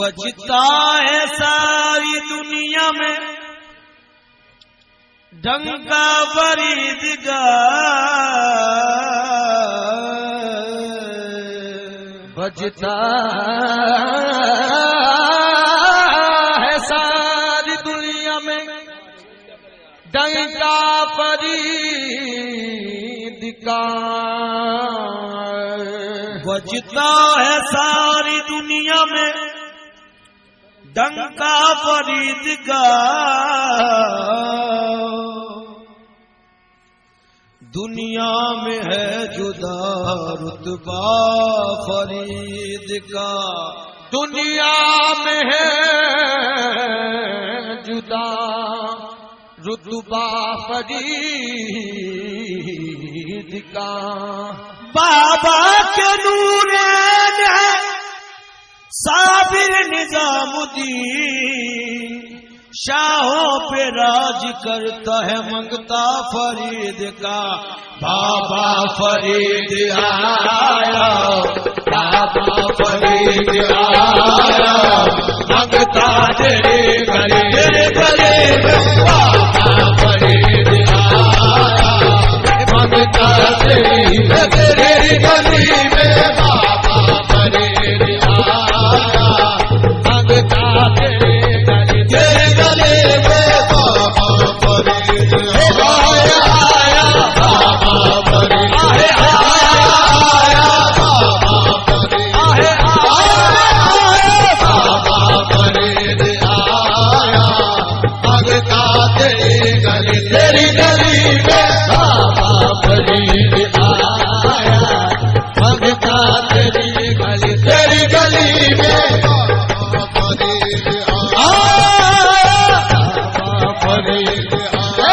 बजता है सारी दुनिया में डंका फरीदगार, बजता है सारी दुनिया में डंका फरीदगार, बजता है सारी दुनिया में डंका फरीदगार। दुनिया में है जुदा रुतबा फरीद का, दुनिया में है जुदा रुतबा फरीद का। बाबा के नूरैन है साबिर निजामुद्दीन, शाहों पे राज करता है मंगता फरीद का। बाबा फरीद आया, बाबा फरीद आया,